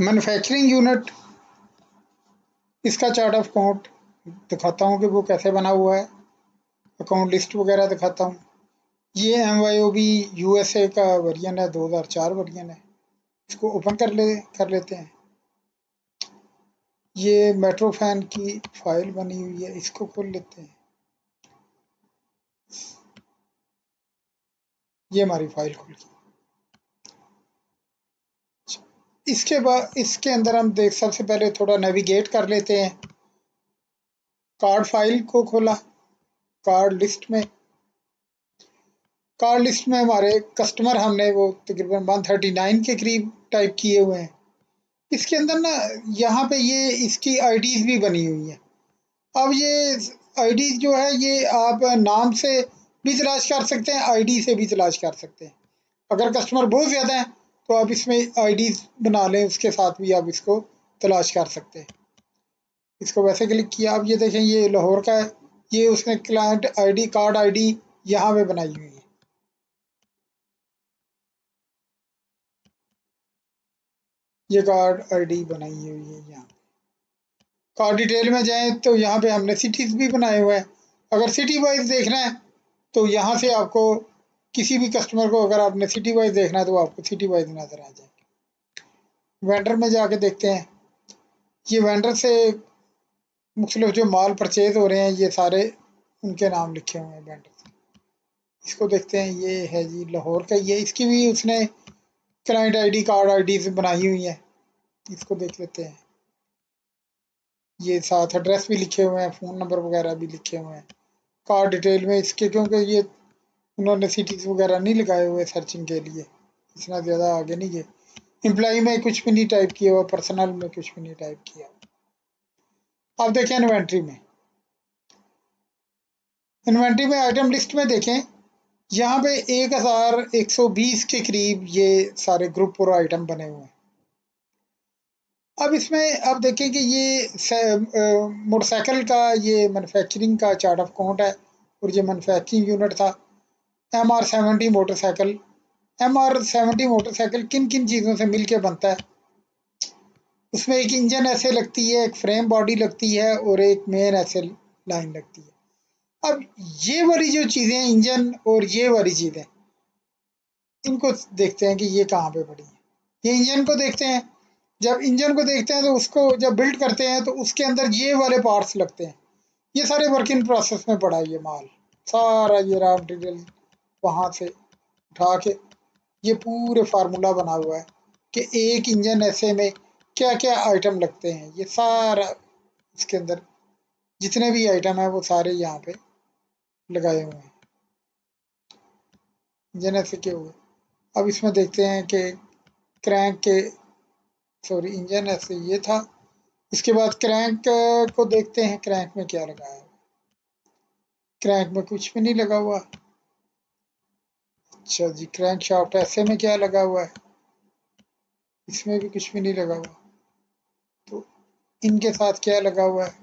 Manufacturing unit, इसका chart of account दिखाता हूँ कि वो कैसे बना हुआ है, अकाउंट लिस्ट वगैरह दिखाता हूँ। ये MYOB USA का वर्जन है, 2004 वर्जन है। इसको ओपन कर लेते हैं। ये मेट्रोफैन की फाइल बनी हुई है, इसको खोल लेते हैं। ये हमारी फाइल खुल गई। इसके बाद इसके अंदर हम देख, सबसे पहले थोड़ा नेविगेट कर लेते हैं। कार्ड फाइल को खोला, कार्ड लिस्ट में हमारे कस्टमर हमने वो तकरीबन 139 के करीब टाइप किए हुए हैं। इसके अंदर ना यहाँ पे ये इसकी आईडीज भी बनी हुई है। अब ये आईडीज जो है ये आप नाम से भी तलाश कर सकते हैं, आईडी से भी तलाश कर सकते हैं। अगर कस्टमर बहुत ज़्यादा है तो आप इसमें आईडीज बना लें, उसके साथ भी आप इसको तलाश कर सकते हैं। इसको वैसे क्लिक किया, अब ये देखें ये लाहौर का है, ये उसने क्लाइंट आईडी, कार्ड आईडी यहाँ पे बनाई हुई है। ये कार्ड आईडी बनाई हुई है यहाँ। कार्ड डिटेल में जाएं तो यहाँ पे हमने सिटीज भी बनाए हुए हैं। अगर सिटी वाइज देखना है तो यहाँ से आपको किसी भी कस्टमर को अगर आपने सिटी वाइज देखना है तो आपको सिटी वाइज नजर आ जाएगी। वेंडर में जाके देखते हैं, ये वेंडर से मुख्तलिफ जो माल परचेज हो रहे हैं ये सारे उनके नाम लिखे हुए हैं वेंडर। इसको देखते हैं, ये है जी लाहौर का, ये इसकी भी उसने क्लाइंट आईडी, कार्ड आईडी बनाई हुई है। इसको देख लेते हैं। ये साथ एड्रेस भी लिखे हुए हैं, फ़ोन नंबर वगैरह भी लिखे हुए हैं। कार्ड डिटेल में इसके, क्योंकि ये उन्होंने सिटीज़ वगैरह नहीं लगाए हुए सर्चिंग के लिए, इतना ज़्यादा आगे नहीं गए। एम्प्लॉई में कुछ भी नहीं टाइप किया हुआ, पर्सनल में कुछ भी नहीं टाइप किया। अब देखें इन्वेंट्री में आइटम लिस्ट में देखें, यहाँ पे 1120 के करीब ये सारे ग्रुप और आइटम बने हुए हैं। अब इसमें आप देखें कि ये मोटरसाइकिल का ये मैन्युफैक्चरिंग का चार्ट ऑफ अकाउंट है, और ये मैन्युफैक्चरिंग यूनिट था। MR70 मोटरसाइकिल, MR70 मोटरसाइकिल किन किन चीज़ों से मिलके बनता है? उसमें एक इंजन ऐसे लगती है, एक फ्रेम बॉडी लगती है, और एक मेन ऐसे लाइन लगती है। अब ये वाली जो चीज़ें हैं, इंजन और ये वाली चीज़ें, इनको देखते हैं कि ये कहाँ पे पड़ी है। ये इंजन को देखते हैं, जब इंजन को देखते हैं तो उसको जब बिल्ड करते हैं तो उसके अंदर ये वाले पार्ट्स लगते हैं। ये सारे वर्क इन प्रोसेस में पड़ा है ये माल, सारा ये रॉ मटेरियल वहाँ से उठा के ये पूरे फार्मूला बना हुआ है कि एक इंजन ऐसे में क्या क्या आइटम लगते हैं। ये सारा इसके अंदर जितने भी आइटम है वो सारे यहाँ पे लगाए हुए हैं। इंजन ऐसे क्यों हुए? अब इसमें देखते हैं कि क्रैंक के, सॉरी इंजन ऐसे ये था। इसके बाद क्रैंक को देखते हैं, क्रैंक में क्या लगा है। क्रैंक में कुछ भी नहीं लगा हुआ। अच्छा जी, क्रैंक शाफ्ट ऐसे में क्या लगा हुआ है? इसमें भी कुछ भी नहीं लगा हुआ। तो इनके साथ क्या लगा हुआ है?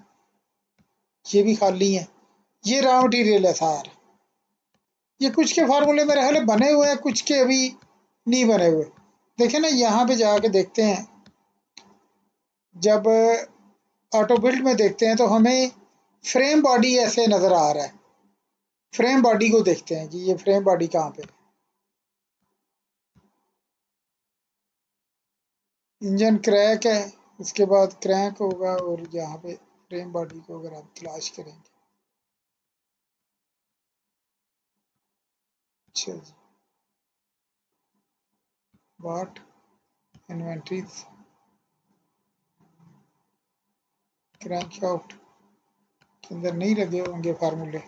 ये भी खाली है। ये रॉ मटेरियल है सारा। ये कुछ के फार्मूले मेरे ख्याल बने हुए हैं, कुछ के अभी नहीं बने हुए। देखें ना, यहाँ पे जाके देखते हैं, जब ऑटो बिल्ड में देखते हैं तो हमें फ्रेम बॉडी ऐसे नज़र आ रहा है। फ्रेम बॉडी को देखते हैं कि ये फ्रेम बॉडी कहाँ पे है। इंजन क्रैक है, उसके बाद क्रैंक होगा, और यहाँ पे फ्रेम बॉडी को अगर आप तलाश करेंगे। अच्छा जी, वाट इन्वेंट्रीज क्रैंक शाफ्ट के अंदर नहीं लगे होंगे फार्मूले।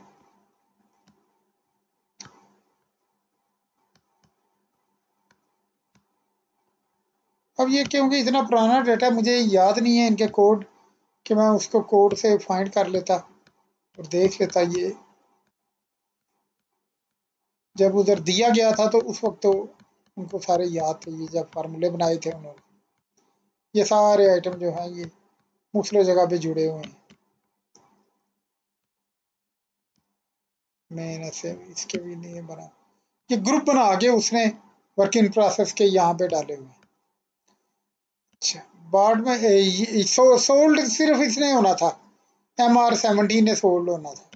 अब ये क्योंकि इतना पुराना डाटा मुझे याद नहीं है इनके कोड, कि मैं उसको कोड से फाइंड कर लेता और देख लेता। ये जब उधर दिया गया था तो उस वक्त तो उनको सारे याद थे, ये जब फार्मूले बनाए थे उन्होंने। ये सारे आइटम जो हैं ये मुख्तलिफ जगह पे जुड़े हुए हैं। मेन ऐसे इसके भी नहीं बना। ये ग्रुप बना के उसने वर्क इन प्रोसेस के यहाँ पे डाले हुए हैं। अच्छा, बाद में सोल्ड सिर्फ इसने होना था, MR17 ने सोल्ड होना था।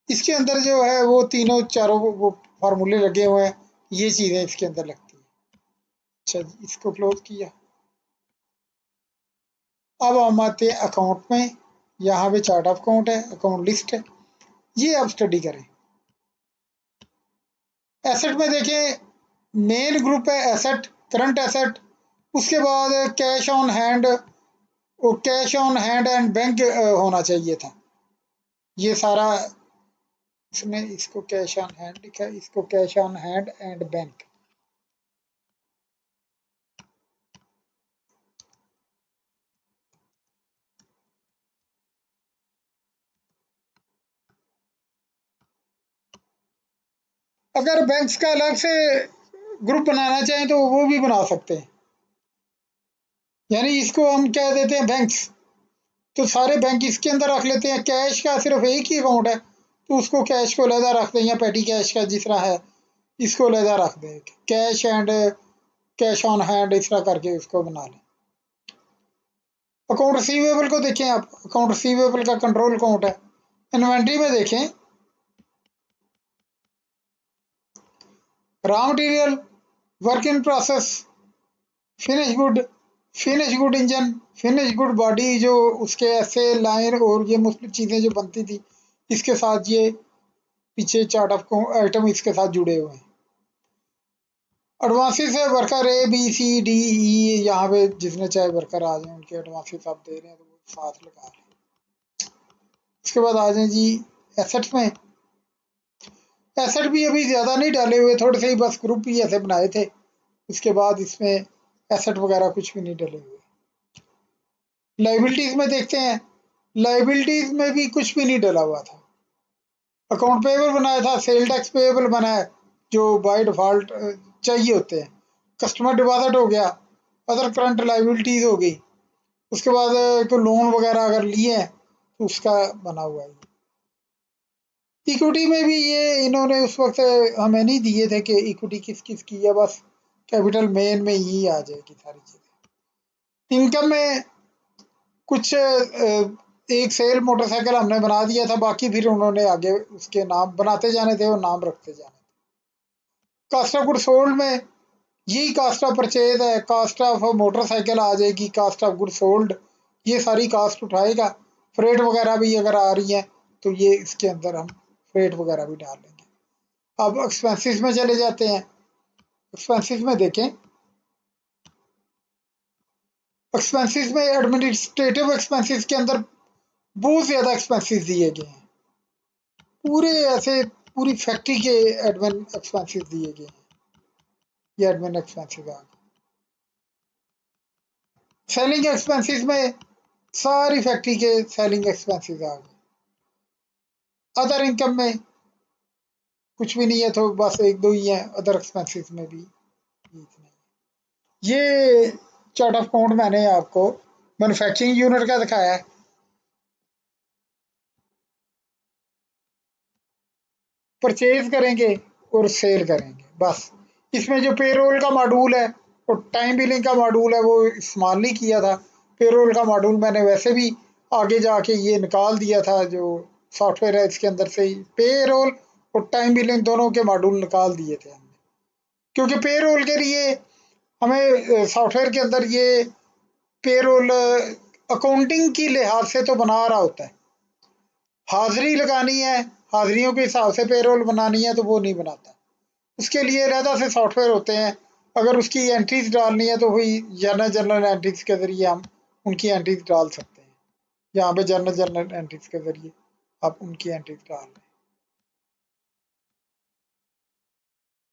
इसके अंदर जो है वो तीनों चारों वो फार्मूले लगे हुए हैं, ये चीजें इसके अंदर लगती हैं। अच्छा जी, इसको क्लोज किया। अब हम आते हैं अकाउंट में, यहाँ पे चार्ट ऑफ अकाउंट है, अकाउंट लिस्ट है, ये आप स्टडी करें। एसेट में देखें, मेन ग्रुप है एसेट, करंट एसेट, उसके बाद कैश ऑन हैंड, और cash on hand and bank होना चाहिए था। ये सारा इसने इसको कैश ऑन हैंड लिखा है, इसको cash on hand and bank. अगर बैंक्स का अलग से ग्रुप बनाना चाहें तो वो भी बना सकते हैं, यानी इसको हम क्या देते हैं बैंक्स, तो सारे बैंक इसके अंदर रख लेते हैं। कैश का सिर्फ एक ही अकाउंट है तो उसको कैश को लहदा रख दें, या पेटी कैश का जिस तरह है इसको लहदा रख दें, cash and cash on hand इस तरह करके उसको बना लें। अकाउंट रिसीवेबल को देखें आप, अकाउंट रिसीवेबल का कंट्रोल अकाउंट है। इन्वेंट्री में देखें, raw material, work in process, finish good engine, finish good body, जो उसके ऐसे लाइन और ये मुख्तलिफ चीज़ें जो बनती थी, इसके साथ ये पीछे चार्ट ऑफ आइटम इसके साथ जुड़े हुए हैं। एडवांसेस है वर्कर ABCDE, यहाँ पे जितने चाहे वर्कर आ जाए उनके एडवांसेस आप दे रहे हैं तो वो साथ लगा लें। उसके बाद आ जाए जी एसेट्स में, एसेट भी अभी ज़्यादा नहीं डाले हुए, थोड़े से ही बस ग्रुप ही ऐसे बनाए थे, उसके बाद इसमें एसेट वगैरह कुछ भी नहीं डले हुए। लाइबिलिटीज में देखते हैं, लाइबिलिटीज में भी कुछ भी नहीं डला हुआ था। अकाउंट पेएबल बनाया था, सेल टैक्स पेएबल बना है जो बाय डिफॉल्ट चाहिए होते हैं, कस्टमर डिपॉजिट हो गया, अदर करंट लाइबिलिटीज हो गई, उसके बाद कोई लोन वगैरह अगर लिए हैं तो उसका बना हुआ है। इक्विटी में भी ये इन्होंने उस वक्त हमें नहीं दिए थे कि इक्विटी किस किस की है, बस कैपिटल मेन में ही आ जाएगी सारी चीज़ें। इनकम में कुछ एक सेल मोटरसाइकिल हमने बना दिया था, बाकी फिर उन्होंने आगे उसके नाम बनाते जाने थे और नाम रखते जाने थे। कास्ट ऑफ गुड सोल्ड में यही कास्ट ऑफ परचेज है, कास्ट ऑफ मोटरसाइकिल आ जाएगी, कास्ट ऑफ गुड सोल्ड, ये सारी कास्ट उठाएगा। फ्रेट वगैरह भी अगर आ रही है तो ये इसके अंदर हम फ्रेट वगैरह भी डाल लेंगे। अब एक्सपेंसेस में चले जाते हैं। एक्सपेंसेस में देखें, एक्सपेंसेस में एडमिनिस्ट्रेटिव एक्सपेंसेस के अंदर बहुत ज़्यादा एक्सपेंसेस दिए गए हैं, पूरे ऐसे पूरी फैक्ट्री के एडमिन एक्सपेंसेस दिए गए हैं, ये एडमिन एक्सपेंसेस आ गए। सेलिंग एक्सपेंसेस में सारी फैक्ट्री के सेलिंग एक्सपेंसेस आ गए। अदर इनकम में कुछ भी नहीं है, तो बस एक दो ही है, अदर एक्सपेंसेस में भी इतने। ये चार्ट ऑफ अकाउंट मैंने आपको मैन्युफैक्चरिंग यूनिट का दिखाया है। परचेज करेंगे और सेल करेंगे, बस। इसमें जो पेरोल का मॉड्यूल है और टाइम बिलिंग का मॉड्यूल है वो इस्तेमाल नहीं किया था। पेरोल का मॉड्यूल मैंने वैसे भी आगे जाके ये निकाल दिया था, जो सॉफ्टवेयर है इसके अंदर से ही पेरोल और टाइम बिलिंग दोनों के मॉड्यूल निकाल दिए थे हमने, क्योंकि पेरोल के लिए हमें सॉफ्टवेयर के अंदर ये पेरोल अकाउंटिंग की लिहाज से तो बना रहा होता है, हाजिरी लगानी है, हाजिरियों के हिसाब से पेरोल बनानी है तो वो नहीं बनाता। उसके लिए अलहदा से सॉफ्टवेयर होते हैं, अगर उसकी एंट्रीज डालनी है तो वही जर्नल एंट्रीज के ज़रिए हम उनकी एंट्रीज डाल सकते हैं। यहाँ पे जर्नल एंट्रीज के ज़रिए आप उनकी एंट्रीज डाल लें।